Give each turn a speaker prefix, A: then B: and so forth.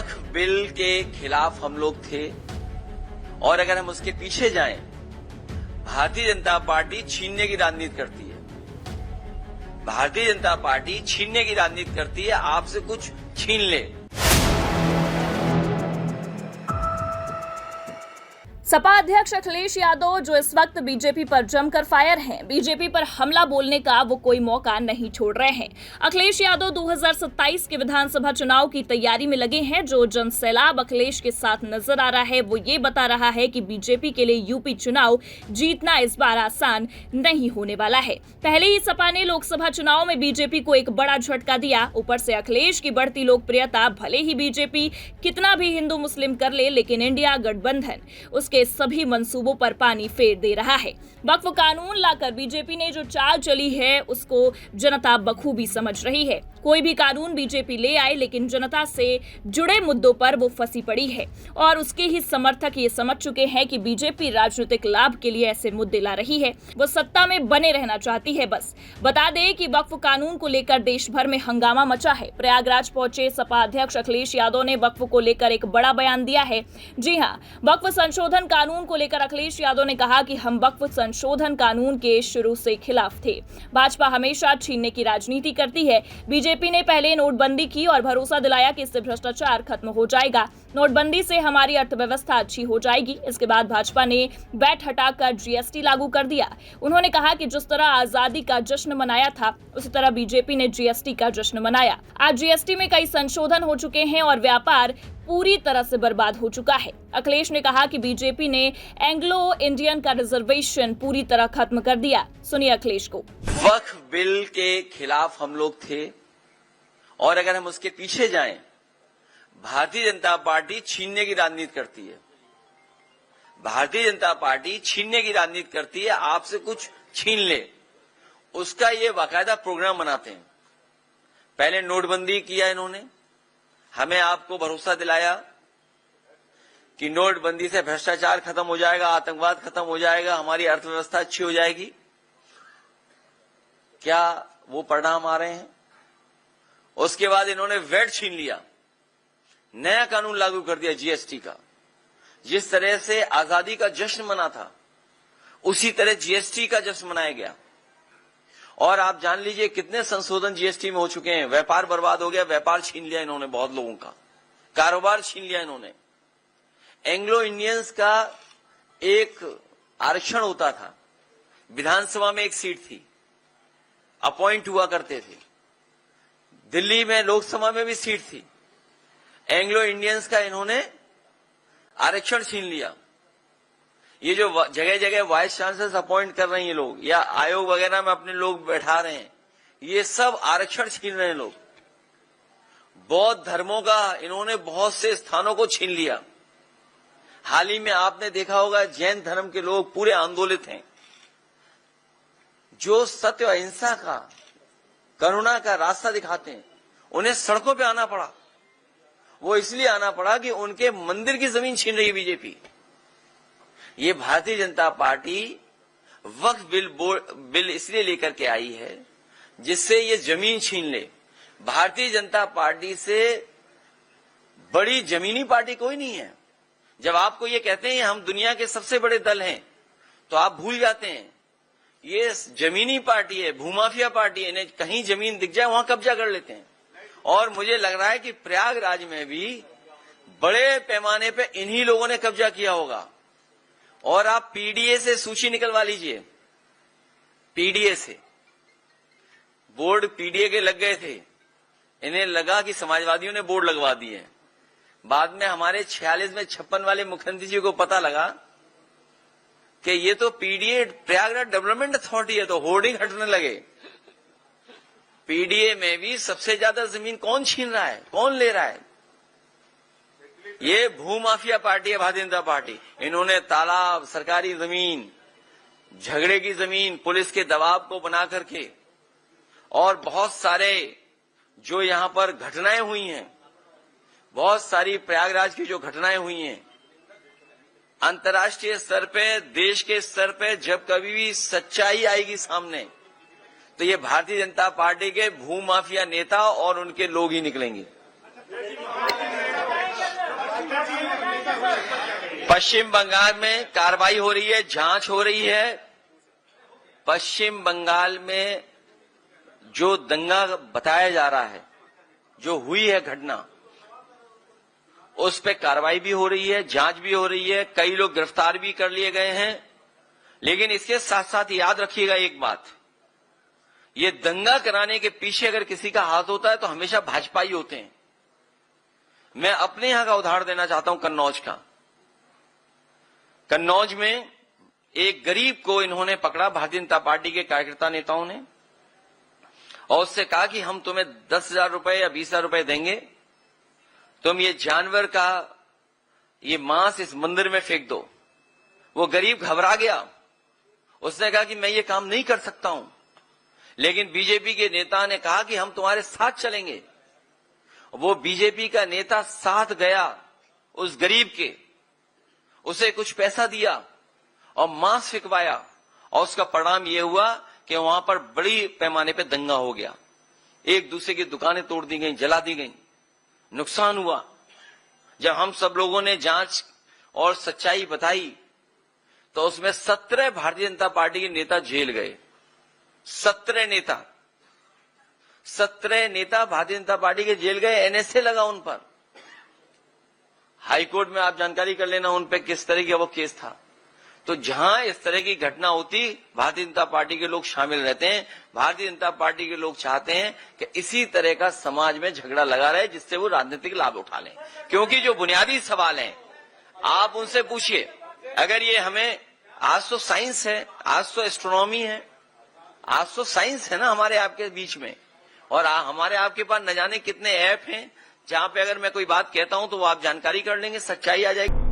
A: वक्फ bill के खिलाफ हम लोग थे और अगर हम उसके पीछे जाएं, भारतीय जनता पार्टी छीनने की राजनीति करती है। भारतीय जनता पार्टी छीनने की राजनीति करती है, आपसे कुछ छीन ले।
B: सपा अध्यक्ष अखिलेश यादव जो इस वक्त बीजेपी पर जमकर फायर हैं, बीजेपी पर हमला बोलने का वो कोई मौका नहीं छोड़ रहे हैं। अखिलेश यादव 2027 के विधानसभा चुनाव की तैयारी में लगे हैं। जो जनसैलाब अखिलेश के साथ नजर आ रहा है वो ये बता रहा है कि बीजेपी के लिए यूपी चुनाव जीतना इस बार आसान नहीं होने वाला है। पहले ही सपा ने लोकसभा चुनाव में बीजेपी को एक बड़ा झटका दिया। ऊपर से अखिलेश की बढ़ती लोकप्रियता, भले ही बीजेपी कितना भी हिंदू मुस्लिम कर ले, लेकिन इंडिया गठबंधन उसके सभी मंसूबों पर पानी फेर दे रहा है। वक्फ कानून लाकर बीजेपी ने जो चाल चली है उसको जनता बखूबी समझ रही है। कोई भी कानून बीजेपी ले आए, लेकिन जनता से जुड़े मुद्दों पर वो फंसी पड़ी है और उसके ही समर्थक ये समझ चुके हैं कि बीजेपी राजनीतिक लाभ के लिए ऐसे मुद्दे ला रही है। वो सत्ता में बने रहना चाहती है। बस बता दें कि वक्फ कानून को लेकर देश भर में हंगामा मचा है। प्रयागराज पहुंचे सपा अध्यक्ष अखिलेश यादव ने वक्फ को लेकर एक बड़ा बयान दिया है। जी हाँ, वक्फ संशोधन कानून को लेकर अखिलेश यादव ने कहा कि हम वक्फ संशोधन कानून के शुरू से खिलाफ थे। भाजपा हमेशा छीनने की राजनीति करती है। बीजेपी ने पहले नोटबंदी की और भरोसा दिलाया कि इससे भ्रष्टाचार खत्म हो जाएगा। नोटबंदी से हमारी अर्थव्यवस्था अच्छी हो जाएगी। इसके बाद भाजपा ने वैट हटाकर जीएसटी लागू कर दिया। उन्होंने कहा कि जिस तरह आजादी का जश्न मनाया था, उसी तरह बीजेपी ने जीएसटी का जश्न मनाया। आज जीएसटी में कई संशोधन हो चुके हैं और व्यापार पूरी तरह से बर्बाद हो चुका है। अखिलेश ने कहा कि बीजेपी ने एंग्लो इंडियन का रिजर्वेशन पूरी तरह खत्म कर दिया। सुनिए अखिलेश को।
A: वक्फ बिल के खिलाफ हम लोग थे और अगर हम उसके पीछे जाएं, भारतीय जनता पार्टी छीनने की राजनीति करती है। भारतीय जनता पार्टी छीनने की राजनीति करती है, आपसे कुछ छीन ले, उसका ये बाकायदा प्रोग्राम बनाते हैं। पहले नोटबंदी किया इन्होंने, हमें आपको भरोसा दिलाया कि नोटबंदी से भ्रष्टाचार खत्म हो जाएगा, आतंकवाद खत्म हो जाएगा, हमारी अर्थव्यवस्था अच्छी हो जाएगी। क्या वो परिणाम आ रहे हैं? उसके बाद इन्होंने वैट छीन लिया, नया कानून लागू कर दिया जीएसटी का। जिस तरह से आजादी का जश्न मना था, उसी तरह जीएसटी का जश्न मनाया गया। और आप जान लीजिए कितने संशोधन जीएसटी में हो चुके हैं। व्यापार बर्बाद हो गया, व्यापार छीन लिया इन्होंने, बहुत लोगों का कारोबार छीन लिया इन्होंने। एंग्लो इंडियंस का एक आरक्षण होता था, विधानसभा में एक सीट थी, अपॉइंट हुआ करते थे। दिल्ली में लोकसभा में भी सीट थी। एंग्लो इंडियंस का इन्होंने आरक्षण छीन लिया। ये जो जगह जगह वाइस चांसलर अपॉइंट कर रहे हैं ये लोग, या आयोग वगैरह में अपने लोग बैठा रहे हैं, ये सब आरक्षण छीन रहे हैं लोग। बौद्ध धर्मों का इन्होंने बहुत से स्थानों को छीन लिया। हाल ही में आपने देखा होगा जैन धर्म के लोग पूरे आंदोलित हैं। जो सत्य अहिंसा का, करुणा का रास्ता दिखाते हैं, उन्हें सड़कों पे आना पड़ा। वो इसलिए आना पड़ा कि उनके मंदिर की जमीन छीन रही है बीजेपी। ये भारतीय जनता पार्टी वक्फ बिल इसलिए लेकर के आई है जिससे ये जमीन छीन ले। भारतीय जनता पार्टी से बड़ी जमीनी पार्टी कोई नहीं है। जब आपको ये कहते हैं हम दुनिया के सबसे बड़े दल हैं, तो आप भूल जाते हैं ये जमीनी पार्टी है, भूमाफिया पार्टी है। इन्हें कहीं जमीन दिख जाए वहां कब्जा कर लेते हैं। और मुझे लग रहा है कि प्रयागराज में भी बड़े पैमाने पे इन्हीं लोगों ने कब्जा किया होगा। और आप पीडीए से सूची निकलवा लीजिए। पीडीए से बोर्ड पीडीए के लग गए थे, इन्हें लगा कि समाजवादियों ने बोर्ड लगवा दिए। बाद में हमारे 46 में 56 वाले मुख्यमंत्री जी को पता लगा कि ये तो पीडीए प्रयागराज डेवलपमेंट अथॉरिटी है, तो होर्डिंग हटने लगे। पीडीए में भी सबसे ज्यादा जमीन कौन छीन रहा है, कौन ले रहा है? ये भूमाफिया पार्टी है भारतीय जनता पार्टी। इन्होंने तालाब, सरकारी जमीन, झगड़े की जमीन, पुलिस के दबाव को बना करके, और बहुत सारे जो यहां पर घटनाएं हुई हैं, बहुत सारी प्रयागराज की जो घटनाएं हुई हैं, अंतर्राष्ट्रीय स्तर पे, देश के स्तर पे जब कभी भी सच्चाई आएगी सामने, तो ये भारतीय जनता पार्टी के भूमाफिया नेता और उनके लोग ही निकलेंगे। पश्चिम बंगाल में कार्रवाई हो रही है, जांच हो रही है। पश्चिम बंगाल में जो दंगा बताया जा रहा है, जो हुई है घटना, उस पे कार्रवाई भी हो रही है, जांच भी हो रही है, कई लोग गिरफ्तार भी कर लिए गए हैं। लेकिन इसके साथ साथ याद रखिएगा एक बात, ये दंगा कराने के पीछे अगर किसी का हाथ होता है तो हमेशा भाजपा ही होते हैं। मैं अपने यहां का उदाहरण देना चाहता हूं, कन्नौज का। कन्नौज में एक गरीब को इन्होंने पकड़ा, भारतीय जनता पार्टी के कार्यकर्ता नेताओं ने, और उससे कहा कि हम तुम्हें 10,000 रुपए या 20,000 रुपए देंगे, तुम ये जानवर का ये मांस इस मंदिर में फेंक दो। वो गरीब घबरा गया, उसने कहा कि मैं ये काम नहीं कर सकता हूं। लेकिन बीजेपी के नेता ने कहा कि हम तुम्हारे साथ चलेंगे। वो बीजेपी का नेता साथ गया उस गरीब के, उसे कुछ पैसा दिया और मांस फिकवाया, और उसका परिणाम यह हुआ कि वहां पर बड़ी पैमाने पे दंगा हो गया। एक दूसरे की दुकानें तोड़ दी गई, जला दी गई, नुकसान हुआ। जब हम सब लोगों ने जांच और सच्चाई बताई तो उसमें 17 भारतीय जनता पार्टी के नेता जेल गए। 17 नेता भारतीय जनता पार्टी के जेल गए, एनएसए लगा उन पर। हाईकोर्ट में आप जानकारी कर लेना उन पे किस तरह का वो केस था। तो जहां इस तरह की घटना होती, भारतीय जनता पार्टी के लोग शामिल रहते हैं। भारतीय जनता पार्टी के लोग चाहते हैं कि इसी तरह का समाज में झगड़ा लगा रहे, जिससे वो राजनीतिक लाभ उठा लें। क्योंकि जो बुनियादी सवाल हैं आप उनसे पूछिए। अगर ये हमें, आज तो साइंस है, आज तो एस्ट्रोनॉमी है, आज तो साइंस है ना हमारे आपके बीच में, और हमारे आपके पास न जाने कितने ऐप हैं जहां पे अगर मैं कोई बात कहता हूं तो वो आप जानकारी कर लेंगे, सच्चाई आ जाएगी।